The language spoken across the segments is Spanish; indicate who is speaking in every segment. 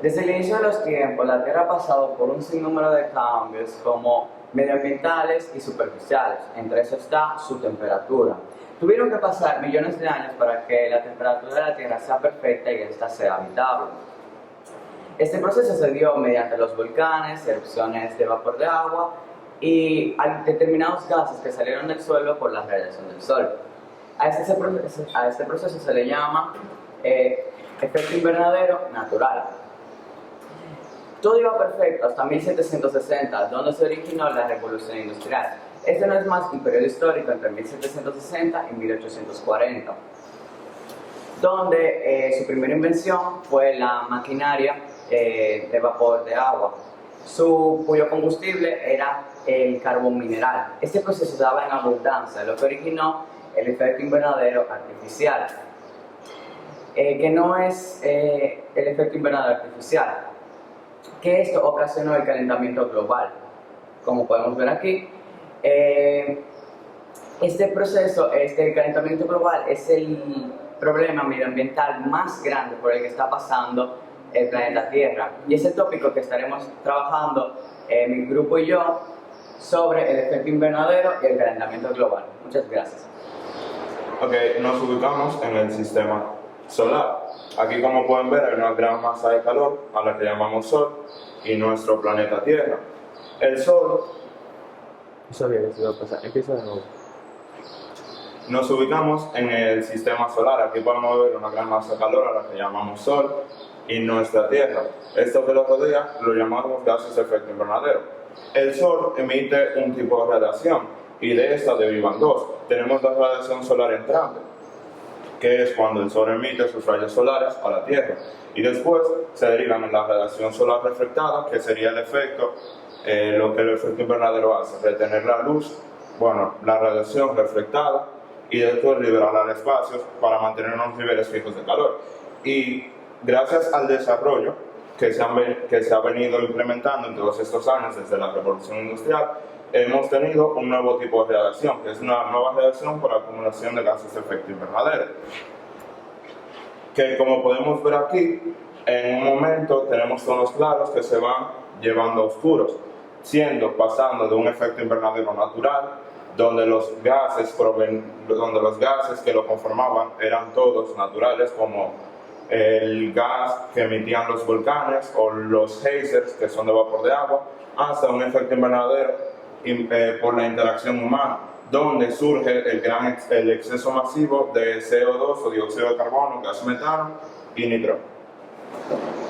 Speaker 1: Desde el inicio de los tiempos, la Tierra ha pasado por un sinnúmero de cambios como medioambientales y superficiales. Entre eso está su temperatura. Tuvieron que pasar millones de años para que la temperatura de la Tierra sea perfecta y esta sea habitable. Este proceso se dio mediante los volcanes, erupciones de vapor de agua y determinados gases que salieron del suelo por la radiación del Sol. A este proceso se le llama efecto invernadero natural. Todo iba perfecto hasta 1760, donde se originó la Revolución Industrial. Este no es más que un periodo histórico entre 1760 y 1840, donde su primera invención fue la maquinaria de vapor de agua, cuyo combustible era el carbón mineral. Este proceso se daba en abundancia, lo que originó el efecto invernadero artificial, que no es el efecto invernadero artificial, que esto ocasionó el calentamiento global. Como podemos ver aquí, este calentamiento global es el problema medioambiental más grande por el que está pasando el planeta Tierra, y es el tópico que estaremos trabajando mi grupo y yo sobre el efecto invernadero y el calentamiento global. Muchas gracias.
Speaker 2: Ok, nos ubicamos en el sistema solar. Aquí, como pueden ver, hay una gran masa de calor a la que llamamos Sol y nuestro planeta Tierra. El Sol...
Speaker 3: Sabía que se iba a pasar. Empieza de nuevo.
Speaker 2: Nos ubicamos en el sistema solar. Aquí podemos ver una gran masa de calor a la que llamamos Sol y nuestra Tierra. Esto que lo rodea lo llamamos gases de efecto invernadero. El Sol emite un tipo de radiación y de esta derivan dos. Tenemos la radiación solar entrante, que es cuando el Sol emite sus rayos solares a la Tierra, y después se derivan en la radiación solar reflectada, que sería el efecto, lo que el efecto invernadero hace, retener la luz, la radiación reflectada, y después liberarla al espacio para mantener unos niveles fijos de calor. Y gracias al desarrollo que se ha venido implementando en todos estos años desde la Revolución Industrial, hemos tenido un nuevo tipo de radiación, que es una nueva radiación por acumulación de gases de efecto invernadero, que, como podemos ver aquí, en un momento tenemos tonos claros que se van llevando a oscuros, pasando de un efecto invernadero natural, donde los gases que lo conformaban eran todos naturales, como el gas que emitían los volcanes o los geysers, que son de vapor de agua, hasta un efecto invernadero por la interacción humana, donde surge el exceso masivo de CO2 o dióxido de carbono, gas metano y nitrógeno.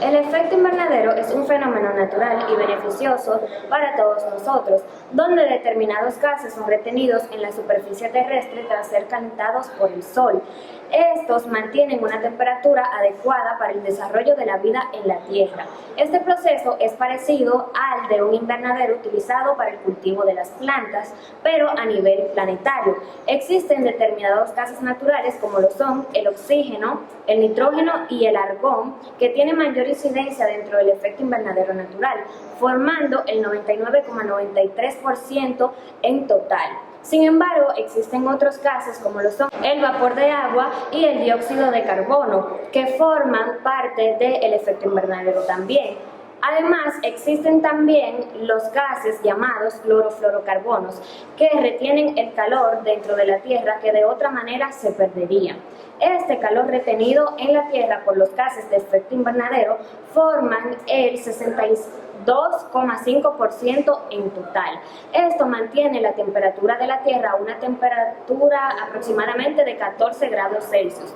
Speaker 4: El efecto invernadero es un fenómeno natural y beneficioso para todos nosotros, donde determinados gases son retenidos en la superficie terrestre tras ser calentados por el Sol. Estos mantienen una temperatura adecuada para el desarrollo de la vida en la Tierra. Este proceso es parecido al de un invernadero utilizado para el cultivo de las plantas, pero a nivel planetario. Existen determinados gases naturales como lo son el oxígeno, el nitrógeno y el argón, que tienen mayor incidencia dentro del efecto invernadero natural, formando el 99,93% en total. Sin embargo, existen otros gases como lo son el vapor de agua y el dióxido de carbono, que forman parte del efecto invernadero también. Además, existen también los gases llamados clorofluorocarbonos, que retienen el calor dentro de la Tierra que de otra manera se perdería. Este calor retenido en la Tierra por los gases de efecto invernadero forman el 62,5% en total. Esto mantiene la temperatura de la Tierra a una temperatura aproximadamente de 14 grados Celsius,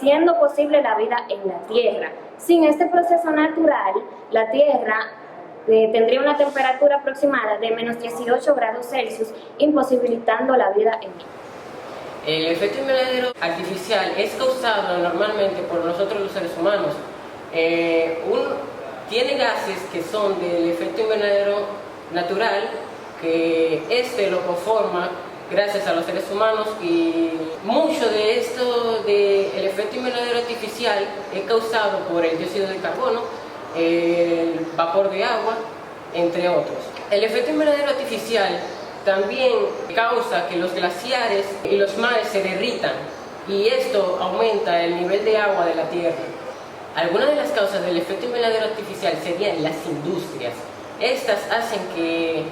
Speaker 4: siendo posible la vida en la Tierra. Sin este proceso natural, la Tierra tendría una temperatura aproximada de menos 18 grados Celsius, imposibilitando la vida en ella.
Speaker 5: El efecto invernadero artificial es causado normalmente por nosotros los seres humanos. Tiene gases que son del efecto invernadero natural, que lo conforma gracias a los seres humanos, y mucho de esto del efecto invernadero artificial es causado por el dióxido de carbono, el vapor de agua, entre otros. El efecto invernadero artificial también causa que los glaciares y los mares se derritan, y esto aumenta el nivel de agua de la Tierra. Algunas de las causas del efecto invernadero artificial serían las industrias. Estas hacen que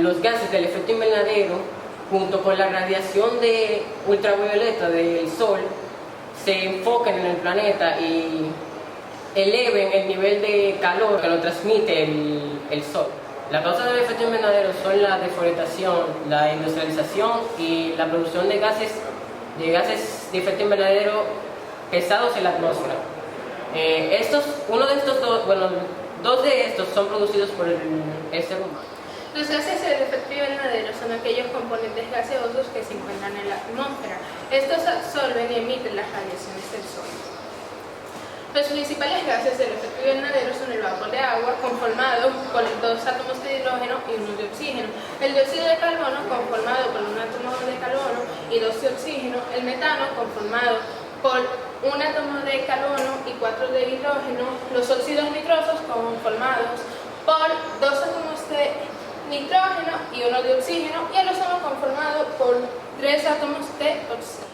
Speaker 5: los gases del efecto invernadero, junto con la radiación de ultravioleta del sol, se enfoquen en el planeta y eleven el nivel de calor que lo transmite el sol. Las causas del efecto invernadero son la deforestación, la industrialización y la producción de gases de efecto invernadero pesados en la atmósfera. Dos de estos son producidos por el ser humano.
Speaker 6: Los gases del efecto invernadero son aquellos componentes gaseosos que se encuentran en la atmósfera. Estos absorben y emiten las radiaciones del sol. Los principales gases del efecto invernadero son el vapor de agua, conformado por 2 átomos de hidrógeno y 1 de oxígeno, el dióxido de carbono, conformado por 1 átomo de carbono y 2 de oxígeno, el metano, conformado por 1 átomo de carbono y 4 de hidrógeno, los óxidos nitrosos, conformados por 2 átomos de nitrógeno y 1 de oxígeno, y el ozono, conformado por 3 átomos de oxígeno.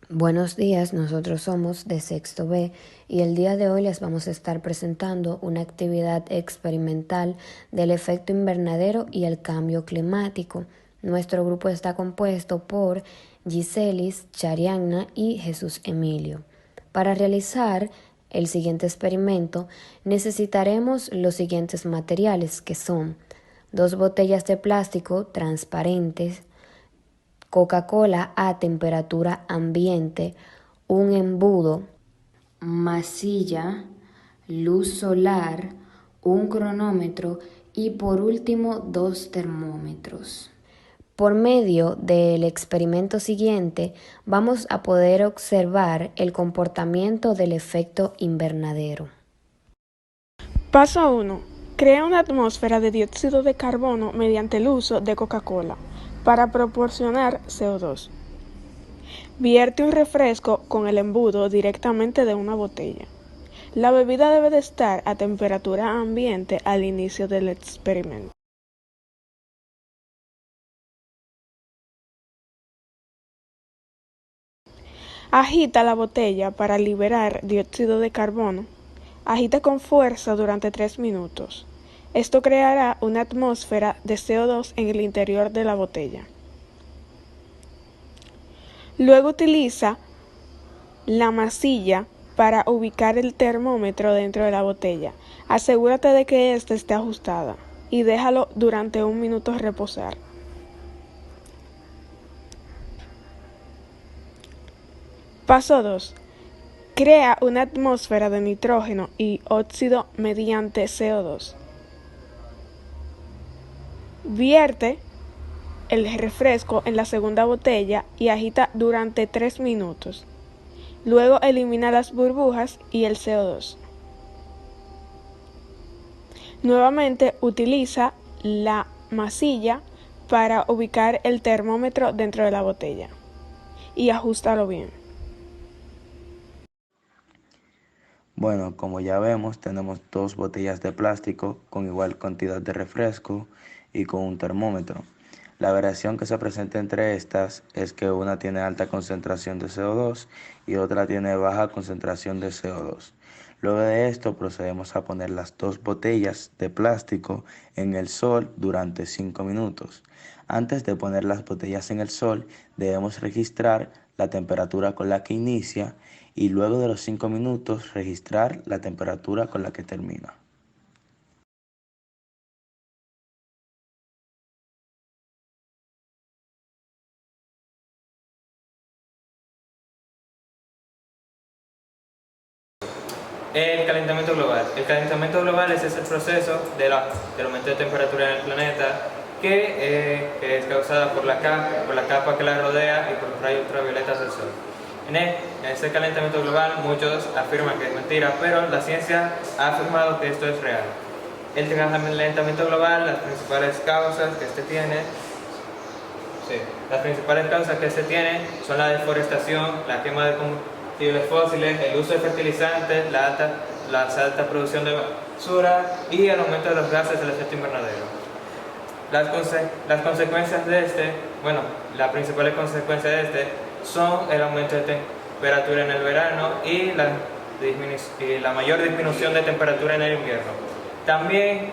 Speaker 7: Buenos días, nosotros somos de sexto B y el día de hoy les vamos a estar presentando una actividad experimental del efecto invernadero y el cambio climático. Nuestro grupo está compuesto por Giselis, Charianna y Jesús Emilio. Para realizar el siguiente experimento necesitaremos los siguientes materiales, que son 2 botellas de plástico transparentes, Coca-Cola a temperatura ambiente, un embudo, masilla, luz solar, un cronómetro y por último 2 termómetros. Por medio del experimento siguiente vamos a poder observar el comportamiento del efecto invernadero.
Speaker 8: Paso 1. Crea una atmósfera de dióxido de carbono mediante el uso de Coca-Cola para proporcionar CO2. Vierte un refresco con el embudo directamente de una botella. La bebida debe de estar a temperatura ambiente al inicio del experimento. Agita la botella para liberar dióxido de carbono. Agita con fuerza durante 3 minutos. Esto creará una atmósfera de CO2 en el interior de la botella. Luego utiliza la masilla para ubicar el termómetro dentro de la botella. Asegúrate de que ésta esté ajustada y déjalo durante 1 minuto reposar. Paso 2. Crea una atmósfera de nitrógeno y óxido mediante CO2. Vierte el refresco en la segunda botella y agita durante 3 minutos. Luego elimina las burbujas y el CO2. Nuevamente utiliza la masilla para ubicar el termómetro dentro de la botella y ajustalo bien.
Speaker 9: Bueno, como ya vemos, tenemos 2 botellas de plástico con igual cantidad de refresco y con un termómetro. La variación que se presenta entre estas es que una tiene alta concentración de CO2 y otra tiene baja concentración de CO2. Luego de esto procedemos a poner las 2 botellas de plástico en el sol durante 5 minutos. Antes de poner las botellas en el sol debemos registrar la temperatura con la que inicia y luego de los 5 minutos registrar la temperatura con la que termina.
Speaker 3: El calentamiento global. El calentamiento global es ese proceso del aumento de temperatura en el planeta que es causada por la capa que la rodea y por los rayos ultravioletas del sol. En este calentamiento global muchos afirman que es mentira, pero la ciencia ha afirmado que esto es real. El calentamiento global, las principales causas que este tiene son la deforestación, la quema de combustibles fósiles, el uso de fertilizantes, la alta producción de basura y el aumento de los gases del efecto invernadero. las consecuencias de las principales consecuencias de son el aumento de temperatura en el verano y la mayor disminución de temperatura en el invierno. También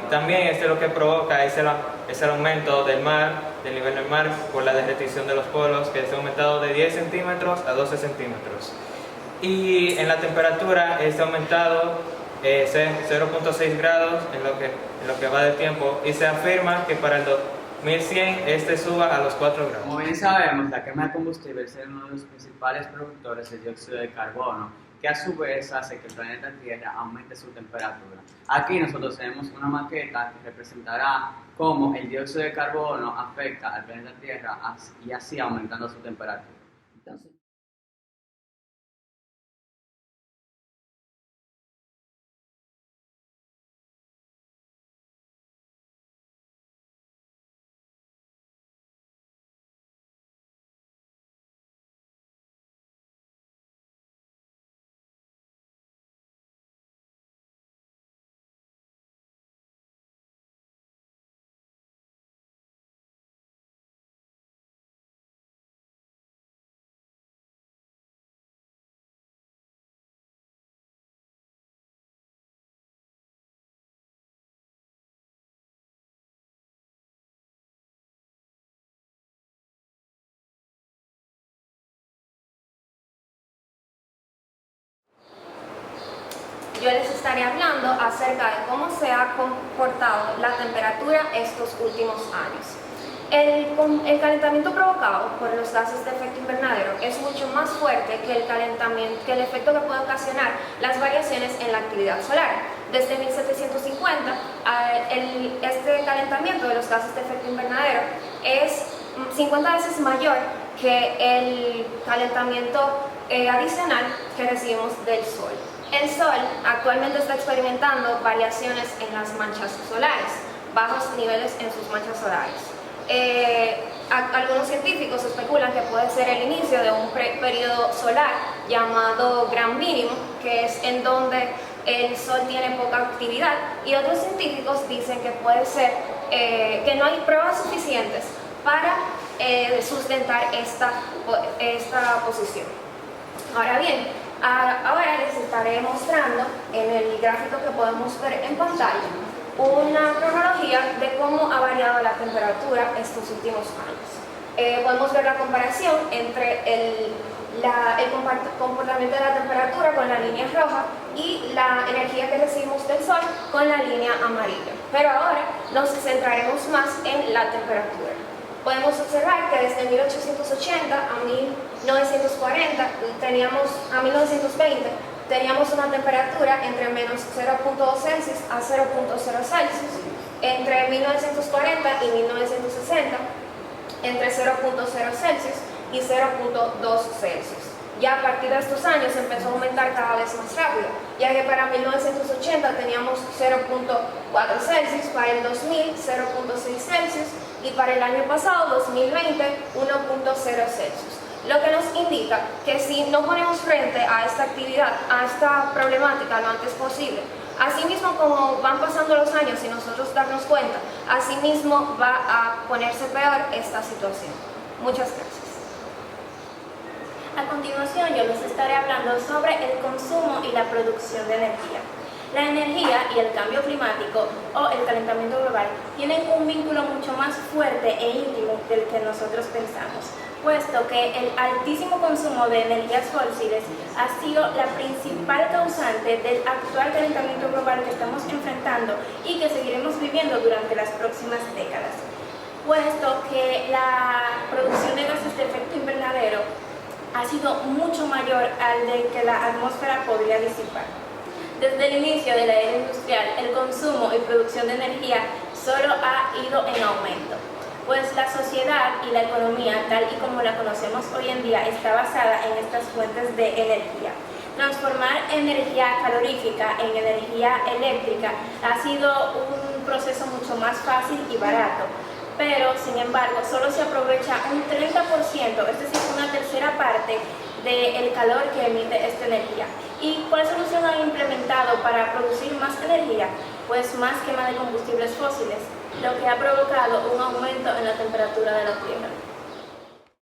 Speaker 3: lo que provoca es el aumento del nivel del mar por la derretición de los polos, que se ha aumentado de 10 centímetros a 12 centímetros. Y en la temperatura ha aumentado 0.6 grados en lo que va de tiempo, y se afirma que para el 2100 suba a los 4 grados.
Speaker 1: Como bien sabemos, la quema de combustible es uno de los principales productores de dióxido de carbono, que a su vez hace que el planeta Tierra aumente su temperatura. Aquí nosotros tenemos una maqueta que representará cómo el dióxido de carbono afecta al planeta Tierra y así aumentando su temperatura. Entonces,
Speaker 4: yo les estaré hablando acerca de cómo se ha comportado la temperatura estos últimos años. El calentamiento provocado por los gases de efecto invernadero es mucho más fuerte que el efecto que puede ocasionar las variaciones en la actividad solar. Desde 1750, este calentamiento de los gases de efecto invernadero es 50 veces mayor que el calentamiento adicional que recibimos del Sol. El Sol actualmente está experimentando variaciones en las manchas solares, bajos niveles en sus manchas solares. Algunos científicos especulan que puede ser el inicio de un periodo solar llamado gran mínimo, que es en donde el Sol tiene poca actividad, y otros científicos dicen que puede ser que no hay pruebas suficientes para sustentar esta posición. Ahora bien, ahora les estaré mostrando en el gráfico que podemos ver en pantalla una cronología de cómo ha variado la temperatura estos últimos años. Podemos ver la comparación entre el comportamiento de la temperatura con la línea roja y la energía que recibimos del Sol con la línea amarilla. Pero ahora nos centraremos más en la temperatura. Podemos observar que desde 1880 a 1940 a 1920 teníamos una temperatura entre menos 0.2 Celsius a 0.0 Celsius, entre 1940 y 1960 entre 0.0 Celsius y 0.2 Celsius. Ya a partir de estos años empezó a aumentar cada vez más rápido, ya que para 1980 teníamos 0.4 Celsius, para el 2000 0.6 Celsius y para el año pasado, 2020, 1.0 Celsius. Lo que nos indica que si no ponemos frente a esta actividad, a esta problemática lo antes posible, asimismo como van pasando los años y nosotros darnos cuenta, asimismo va a ponerse peor esta situación. Muchas gracias.
Speaker 10: A continuación yo les estaré hablando sobre el consumo y la producción de energía. La energía y el cambio climático o el calentamiento global tienen un vínculo mucho más fuerte e íntimo del que nosotros pensamos, puesto que el altísimo consumo de energías fósiles ha sido la principal causante del actual calentamiento global que estamos enfrentando y que seguiremos viviendo durante las próximas décadas, puesto que la producción de gases de efecto invernadero ha sido mucho mayor al de que la atmósfera podría disipar. Desde el inicio de la era industrial, el consumo y producción de energía solo ha ido en aumento, pues la sociedad y la economía, tal y como la conocemos hoy en día, está basada en estas fuentes de energía. Transformar energía calorífica en energía eléctrica ha sido un proceso mucho más fácil y barato, pero sin embargo solo se aprovecha un 30%, es decir, una tercera parte del calor que emite esta energía. ¿Y cuál solución han implementado para producir más energía? Pues más quema de combustibles fósiles, lo que ha provocado un aumento temperatura de la Tierra.